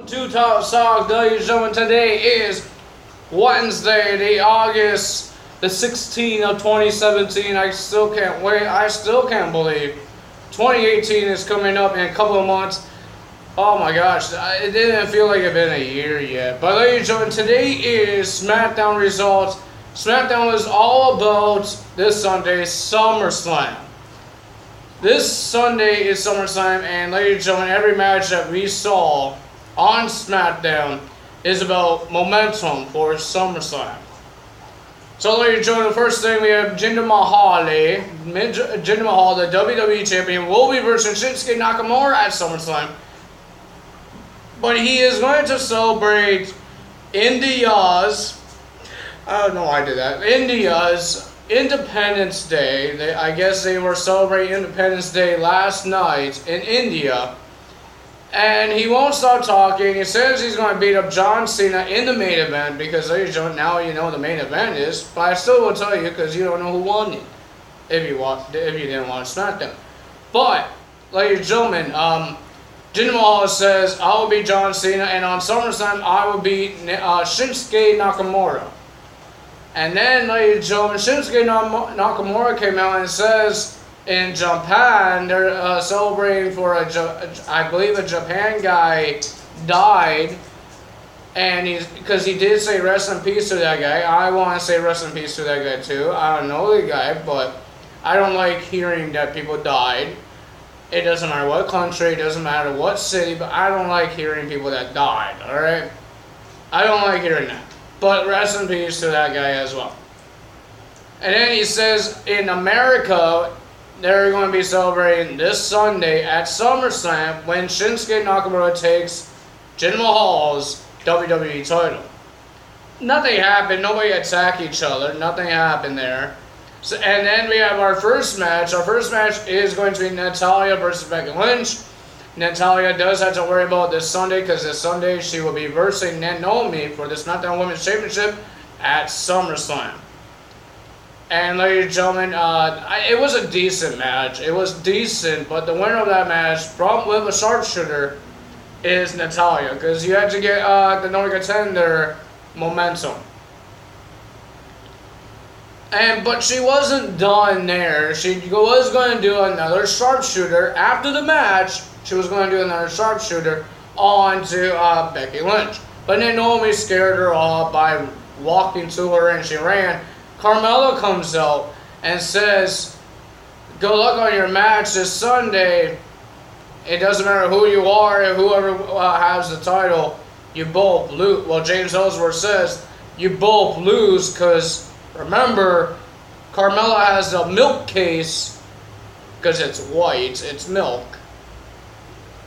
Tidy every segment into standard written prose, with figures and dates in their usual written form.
to Talk Sock, ladies and gentlemen. Today is Wednesday, the August the 16th of 2017. I still can't wait. I still can't believe 2018 is coming up in a couple of months. Oh my gosh, it didn't feel like it's been a year yet. But ladies and gentlemen, today is SmackDown results. SmackDown was all about this Sunday, SummerSlam. This Sunday is SummerSlam, and ladies and gentlemen, every match that we saw on SmackDown is about momentum for SummerSlam. So, ladies and gentlemen, the first thing we have Jinder Mahal, the WWE Champion, will be versing Shinsuke Nakamura at SummerSlam. But he is going to celebrate India's, I don't know why I did that, India's Independence Day. I guess they were celebrating Independence Day last night in India. And he won't stop talking. He says he's going to beat up John Cena in the main event because now you know what the main event is. But I still will tell you because you don't know who won it if you didn't watch SmackDown. But, ladies and gentlemen, Jinder Mahal says, I will beat John Cena, and on SummerSlam I will beat Shinsuke Nakamura. And then, ladies and gentlemen, Shinsuke Nakamura came out and says in Japan they're celebrating for I believe a Japan guy died, and because he did say rest in peace to that guy. I want to say rest in peace to that guy too. I don't know the guy, but I don't like hearing that people died. It doesn't matter what country, it doesn't matter what city, but I don't like hearing people that died, alright? I don't like hearing that. But rest in peace to that guy as well. And then he says in America, they're going to be celebrating this Sunday at SummerSlam when Shinsuke Nakamura takes Jinder Mahal's WWE title. Nothing happened. Nobody attacked each other. Nothing happened there. So, and then we have our first match. Our first match is going to be Natalya versus Becky Lynch. Natalya does have to worry about this Sunday because this Sunday she will be versing Naomi for the SmackDown Women's Championship at SummerSlam. And ladies and gentlemen, it was a decent match. It was decent, but the winner of that match, with a sharpshooter, is Natalya because you had to get the number contender momentum. But she wasn't done there. She was going to do another sharpshooter after the match. She was going to do another sharpshooter onto Becky Lynch. But then Naomi scared her off by walking to her and she ran. Carmella comes out and says, good luck on your match this Sunday. It doesn't matter who you are or whoever has the title. You both lose. Well, James Ellsworth says you both lose because, remember, Carmella has a milk case because it's white. It's milk.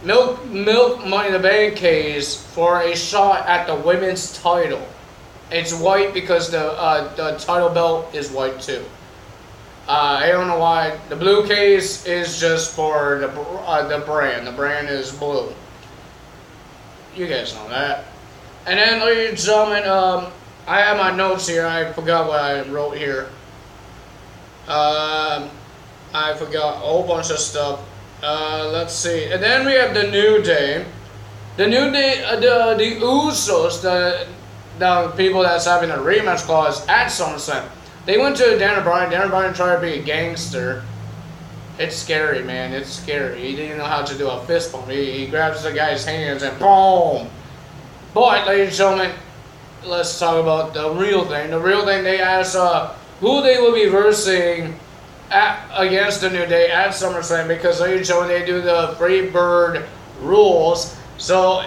Milk Money in the Bank case for a shot at the women's title. It's white because the title belt is white too. I don't know why. The blue case is just for the brand. The brand is blue. You guys know that. And then, ladies and gentlemen, I have my notes here. I forgot what I wrote here. I forgot a whole bunch of stuff. Let's see. And then we have the New Day. The New Day, the Usos, the people that's having a rematch clause at SummerSlam. They went to Daniel Bryan. Daniel Bryan tried to be a gangster. It's scary, man. It's scary. He didn't know how to do a fist bump. He grabs the guy's hands and boom. But, ladies and gentlemen, let's talk about the real thing. The real thing, they asked who they will be versing against the New Day at SummerSlam because, ladies and gentlemen, they do the free bird rules. So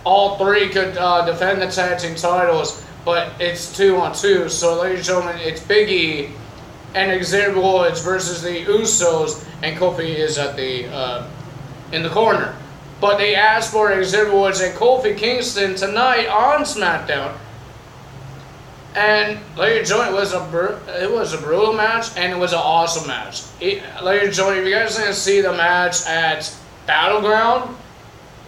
all three could defend the tag team titles, but it's 2-on-2. So, ladies and gentlemen, it's Big E and Xavier Woods versus the Usos, and Kofi is at in the corner. But they asked for Xavier Woods and Kofi Kingston tonight on SmackDown. And ladies and gentlemen, it was a brutal match, and it was an awesome match. Ladies and gentlemen, if you guys didn't see the match at Battleground,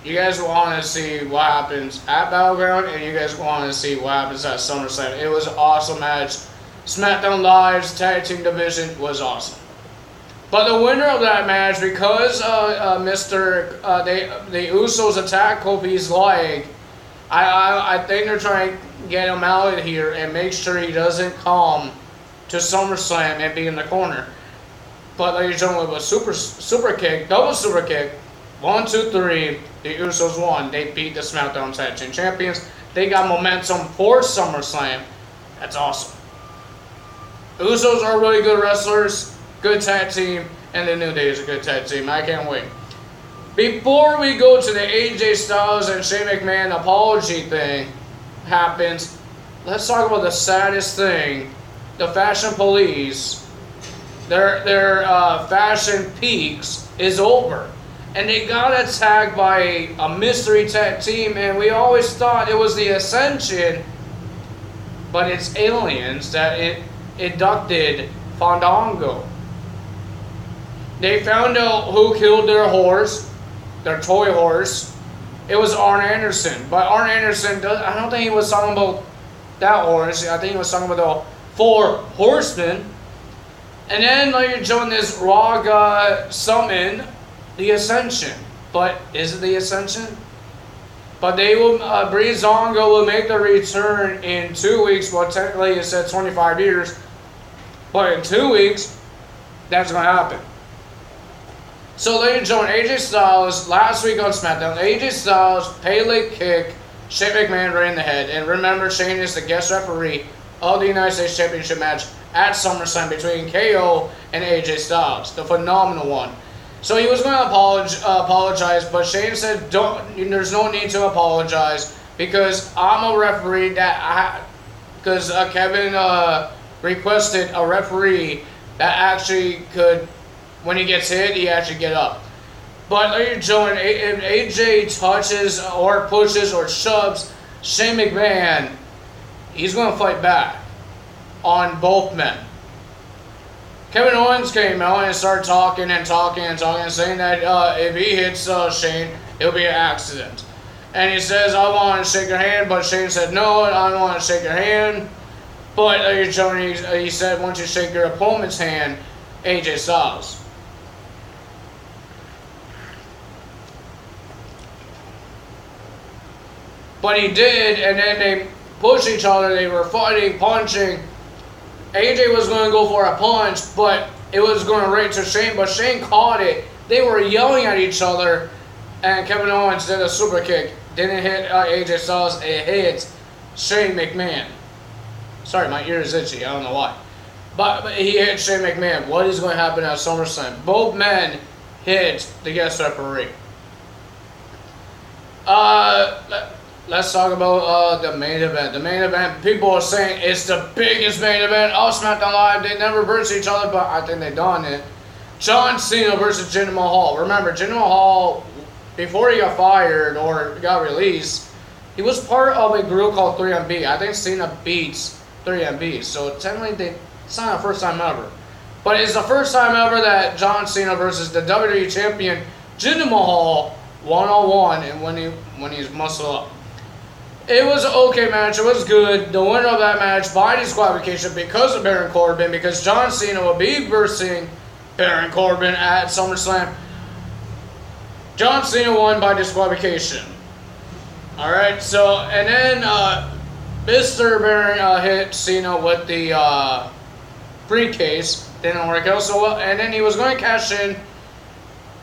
you guys want to see what happens at Battleground, and you guys want to see what happens at SummerSlam. It was an awesome match. SmackDown Live's tag team division was awesome. But the winner of that match, because the Usos attacked Kofi's leg, I think they're trying to get him out of here and make sure he doesn't come to SummerSlam and be in the corner. But ladies and gentlemen, with a super kick, double super kick, 1, 2, 3, the Usos won. They beat the SmackDown Tag Team Champions. They got momentum for SummerSlam. That's awesome. Usos are really good wrestlers, good tag team, and the New Day is a good tag team. I can't wait. Before we go to the AJ Styles and Shane McMahon apology thing happens, let's talk about the saddest thing. The Fashion Police, their Fashion Peaks is over. And they got attacked by a mystery tag team, and we always thought it was the Ascension, but it's aliens that inducted Fandango. They found out who killed their horse, their toy horse. It was Arn Anderson. But Arn Anderson, I don't think he was talking about that horse. I think he was talking about the 4 horsemen. And then you're showing this Raw summon the Ascension. But is it the Ascension? But they will, Breezango will make the return in 2 weeks. Well, technically it said 25 years. But in 2 weeks, that's going to happen. So, ladies and gentlemen, AJ Styles, last week on SmackDown, AJ Styles, Pele kick, Shane McMahon right in the head. And remember, Shane is the guest referee of the United States Championship match at SummerSlam between KO and AJ Styles, the phenomenal one. So he was going to apologize, but Shane said, there's no need to apologize because I'm a referee because Kevin requested a referee that actually could, when he gets hit, he actually get up. But ladies and gentlemen, if AJ touches or pushes or shoves Shane McMahon, he's going to fight back on both men. Kevin Owens came out and started talking, saying that if he hits Shane, it'll be an accident. And he says, I want to shake your hand, but Shane said, no, I don't want to shake your hand. But ladies and gentlemen, he said, once you shake your opponent's hand, AJ Styles. But he did, and then they pushed each other. They were fighting, punching. AJ was going to go for a punch, but it was going right to Shane. But Shane caught it. They were yelling at each other, and Kevin Owens did a super kick. Didn't hit AJ Styles. It hit Shane McMahon. Sorry, my ear is itchy. I don't know why. But he hit Shane McMahon. What is going to happen at SummerSlam? Both men hit the guest referee. Let's talk about the main event. The main event, people are saying it's the biggest main event of SmackDown Live. They never versus each other, but I think they've done it. John Cena versus Jinder Mahal. Remember, Jinder Mahal, before he got fired or got released, he was part of a group called 3MB. I think Cena beats 3MB. So technically, it's not the first time ever. But it's the first time ever that John Cena versus the WWE Champion Jinder Mahal one-on-one, and when he's muscle up. It was an okay match. It was good. The winner of that match by disqualification because of Baron Corbin, because John Cena will be versing Baron Corbin at SummerSlam. John Cena won by disqualification. Alright, so, and then Mr. Baron hit Cena with the briefcase. Didn't work out so well. And then he was going to cash in.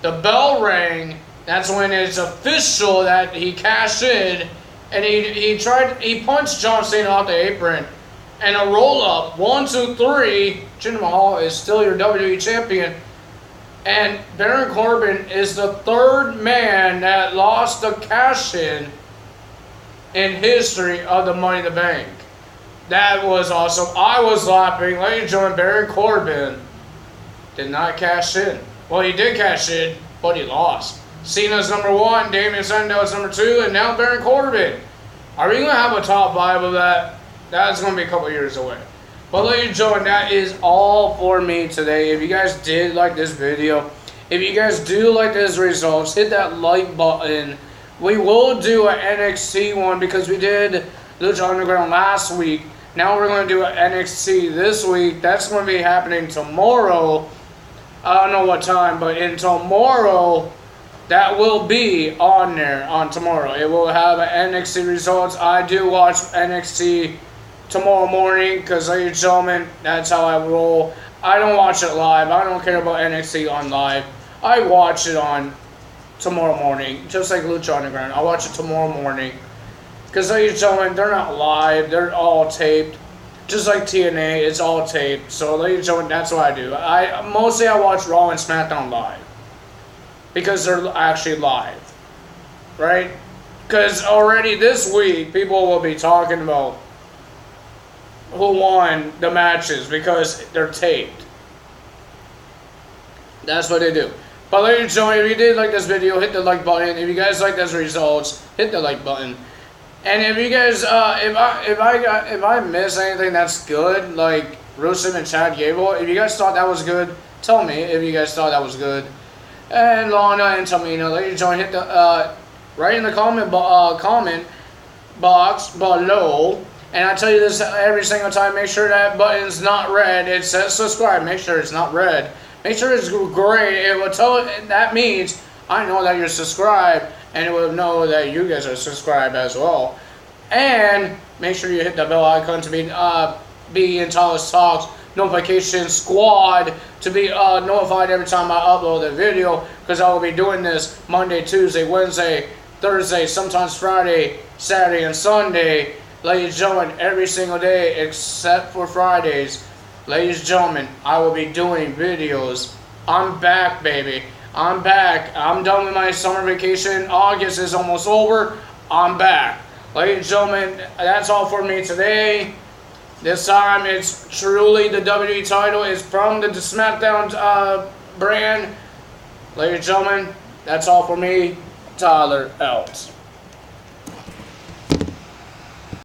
The bell rang. That's when it's official that he cashed in. And he punched John Cena off the apron. And a roll-up, 1, 2, 3. Jinder Mahal is still your WWE Champion. And Baron Corbin is the third man that lost the cash-in history of the Money in the Bank. That was awesome. I was laughing. Ladies and gentlemen, Baron Corbin did not cash in. Well, he did cash in, but he lost. Cena's number 1, Damien Sandow is number 2, and now Baron Corbin. Are we going to have a top 5 of that? That's going to be a couple years away. But ladies and gentlemen, that is all for me today. If you guys did like this video, if you guys do like these results, hit that like button. We will do an NXT one because we did Lucha Underground last week. Now we're going to do an NXT this week. That's going to be happening tomorrow. I don't know what time, but in tomorrow, that will be on there on tomorrow. It will have NXT results. I do watch NXT tomorrow morning because, ladies and gentlemen, that's how I roll. I don't watch it live. I don't care about NXT on live. I watch it on tomorrow morning, just like Lucha Underground. I watch it tomorrow morning because, ladies and gentlemen, they're not live. They're all taped. Just like TNA, it's all taped. So, ladies and gentlemen, that's what I do. Mostly I watch Raw and SmackDown live because they're actually live, right? Because already this week, people will be talking about who won the matches because they're taped. That's what they do. But ladies and gentlemen, if you did like this video, hit the like button. If you guys like those results, hit the like button. And if you guys, if I miss anything that's good, like Rusev and Chad Gable, if you guys thought that was good, tell me if you guys thought that was good. And Lana and Tamina, ladies and gentlemen, hit the right in the comment box below. And I tell you this every single time, make sure that button's not red. It says subscribe. Make sure it's not red. Make sure it's gray. It will tell. That means I know that you're subscribed, and it will know that you guys are subscribed as well. And make sure you hit the bell icon to be in Tyler's Talks notification squad to be notified every time I upload a video, because I will be doing this Monday, Tuesday, Wednesday, Thursday, sometimes Friday, Saturday, and Sunday. Ladies and gentlemen, every single day except for Fridays. Ladies and gentlemen, I will be doing videos. I'm back, baby. I'm back. I'm done with my summer vacation. August is almost over. I'm back. Ladies and gentlemen, that's all for me today. This time, it's truly the WWE title. It's from the SmackDown brand. Ladies and gentlemen, that's all for me. Tyler out.